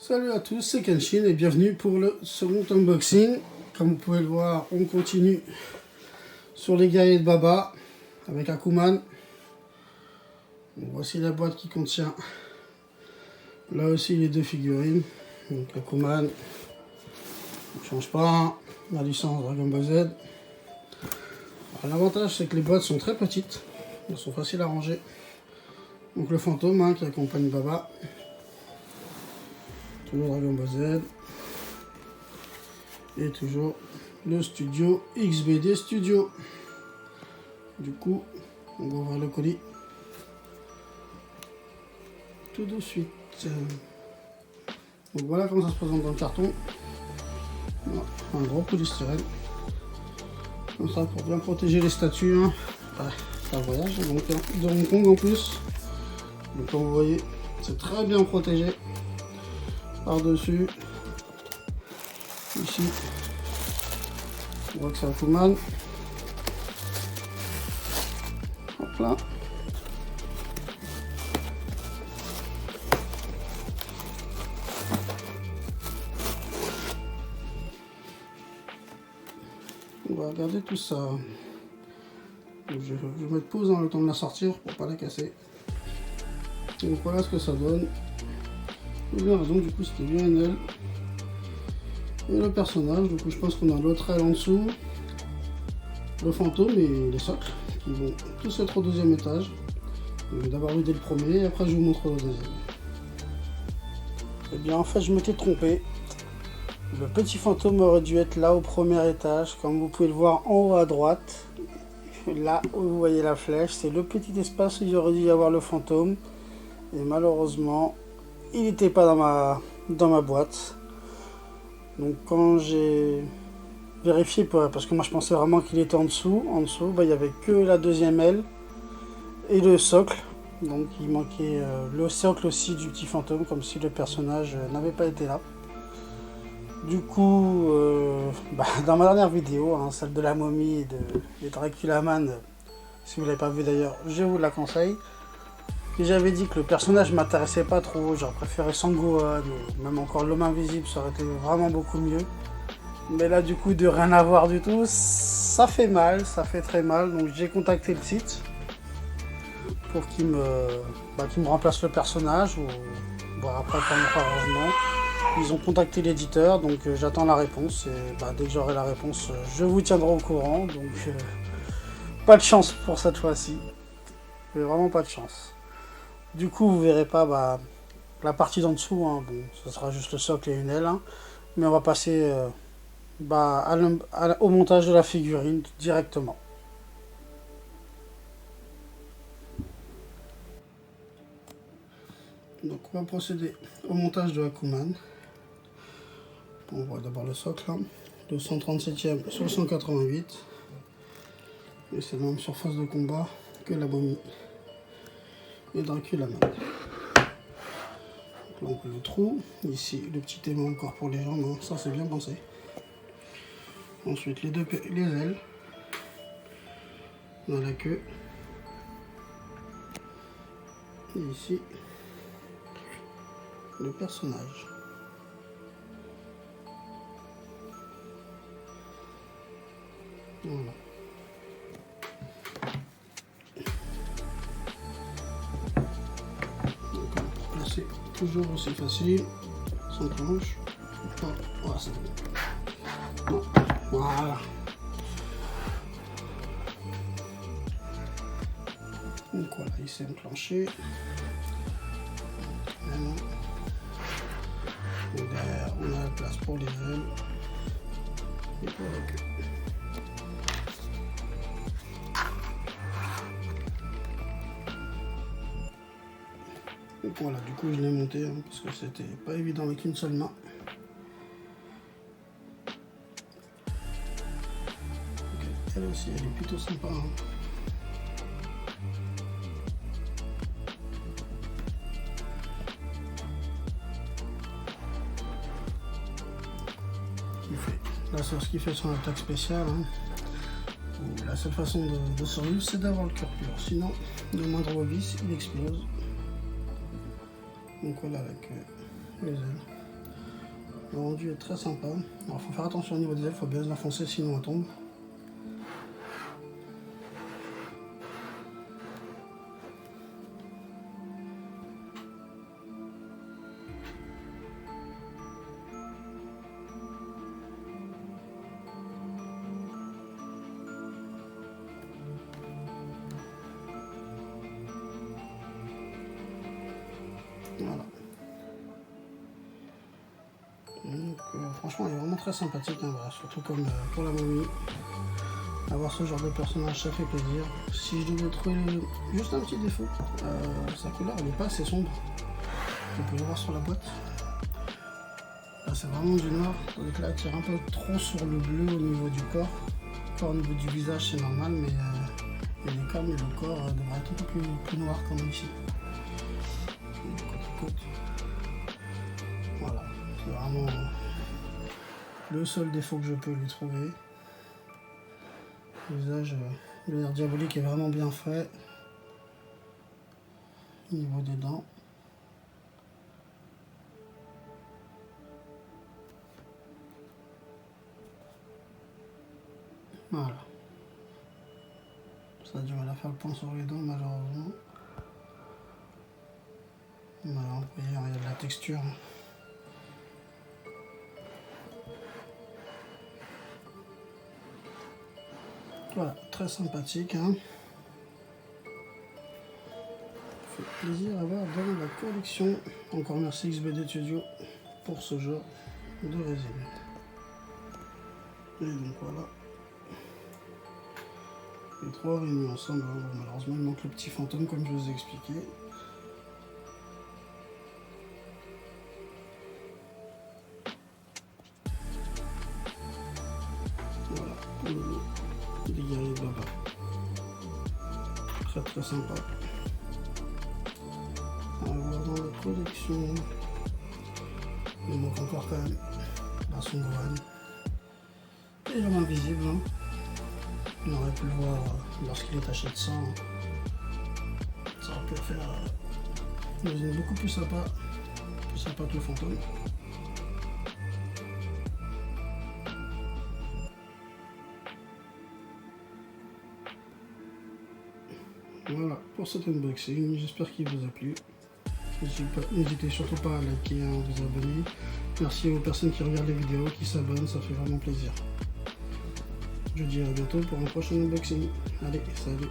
Salut à tous, c'est Kenshin et bienvenue pour le second unboxing. Comme vous pouvez le voir, on continue sur les guerriers de Baba avec Akuman. Donc, voici la boîte qui contient là aussi les deux figurines. Donc Akuman, on ne change pas, hein, la licence Dragon Ball Z. L'avantage c'est que les boîtes sont très petites, elles sont faciles à ranger. Donc le fantôme hein, qui accompagne Baba. Toujours Dragon Ball Z. Et toujours le studio XBD Studio. Du coup, on va ouvrir le colis tout de suite. Donc voilà comment ça se présente dans le carton. Un gros polystyrène. Comme ça pour bien protéger les statues. Hein. Ça voyage, donc de Hong Kong en plus. Donc comme vous voyez, c'est très bien protégé. Par-dessus, ici, on voit que c'est Akuman. Hop là. On va regarder tout ça. Donc je vais mettre pause dans le temps de la sortir pour pas la casser. Donc voilà ce que ça donne. Vous avez raison, du coup c'était l'UNL et le personnage. Du coup je pense qu'on a l'autre aile en dessous, le fantôme et les socles qui vont tous être au deuxième étage. Je vais d'abord vider le premier et après je vous montre le deuxième. Et bien en fait je m'étais trompé. Le petit fantôme aurait dû être là au premier étage, comme vous pouvez le voir en haut à droite. Là où vous voyez la flèche, c'est le petit espace où il aurait dû y avoir le fantôme. Et malheureusement, il n'était pas dans ma boîte. Donc quand j'ai vérifié, parce que moi je pensais vraiment qu'il était en dessous, bah, il n'y avait que la deuxième aile et le socle. Donc il manquait le socle aussi du petit fantôme, comme si le personnage n'avait pas été là. Du coup, dans ma dernière vidéo, hein, celle de la momie et de Draculaman, si vous ne l'avez pas vu d'ailleurs, je vous la conseille. Et j'avais dit que le personnage m'intéressait pas trop, j'aurais préféré Sangohan, ou même encore l'homme invisible, ça aurait été vraiment beaucoup mieux. Mais là du coup de rien avoir du tout, ça fait mal, ça fait très mal, donc j'ai contacté le site pour qu'il me remplace le personnage, ou bon, après pas malheureusement. Ils ont contacté l'éditeur, donc j'attends la réponse, et dès que j'aurai la réponse, je vous tiendrai au courant, donc pas de chance pour cette fois-ci, mais vraiment pas de chance. Du coup, vous verrez pas la partie d'en dessous, hein, bon, ce sera juste le socle et une aile, hein, mais on va passer au montage de la figurine directement. Donc on va procéder au montage de Akuman. On voit d'abord le socle, hein, le 137e sur le 188, et c'est la même surface de combat que la momie et Draculaman. Donc le trou, ici le petit aimant encore pour les jambes, hein, ça c'est bien pensé. Ensuite les ailes, dans la queue, et ici le personnage. Voilà. C'est toujours aussi facile, sans planche. Voilà, c'est bon. Voilà. Donc voilà, il s'est enclenché. Derrière, on a la place pour les ailes et pour la queue. Donc voilà, du coup je l'ai monté hein, parce que c'était pas évident avec une seule main. Okay. Elle aussi, elle est plutôt sympa. Hein. Ce qui fait son attaque spéciale. Hein. La seule façon de survivre, c'est d'avoir le cœur pur. Sinon, le moindre vis, il explose. Donc voilà avec les ailes. Le rendu est très sympa. Alors faut faire attention au niveau des ailes, faut bien l'enfoncer sinon on tombe. Voilà. Donc, franchement, il est vraiment très sympathique, hein, voilà, surtout comme pour la momie. Avoir ce genre de personnage, ça fait plaisir. Si je devais trouver juste un petit défaut, sa couleur, elle n'est pas assez sombre. On peut le voir sur la boîte. Là, c'est vraiment du noir. Donc là, elle tire un peu trop sur le bleu au niveau du corps. Au niveau du visage, c'est normal, mais il y a des cas, mais le corps devrait être un peu plus noir comme ici. Côte. Voilà, c'est vraiment le seul défaut que je peux lui trouver. Le visage, le nerf diabolique est vraiment bien fait. Au niveau des dents. Voilà. Ça a du mal à faire le point sur les dents malheureusement. Voilà, vous voyez, il y a de la texture. Voilà, très sympathique. Hein. Fait plaisir à voir dans la collection. Encore merci XBD Studio pour ce genre de résine. Et donc voilà. Les trois réunis ensemble. Malheureusement, il manque le petit fantôme comme je vous ai expliqué. Voilà, les guerriers de Baba. Très sympa. On va voir dans la collection. Il manque encore quand même la Son Gohan. Et l'homme invisible. Hein. On aurait pu le voir lorsqu'il est taché de sang. Ça aurait pu faire une résine beaucoup plus sympa que le fantôme. Voilà pour cet unboxing, j'espère qu'il vous a plu. N'hésitez surtout pas à liker, à vous abonner. Merci aux personnes qui regardent les vidéos, qui s'abonnent, ça fait vraiment plaisir. Je vous dis à bientôt pour un prochain unboxing. Allez, salut!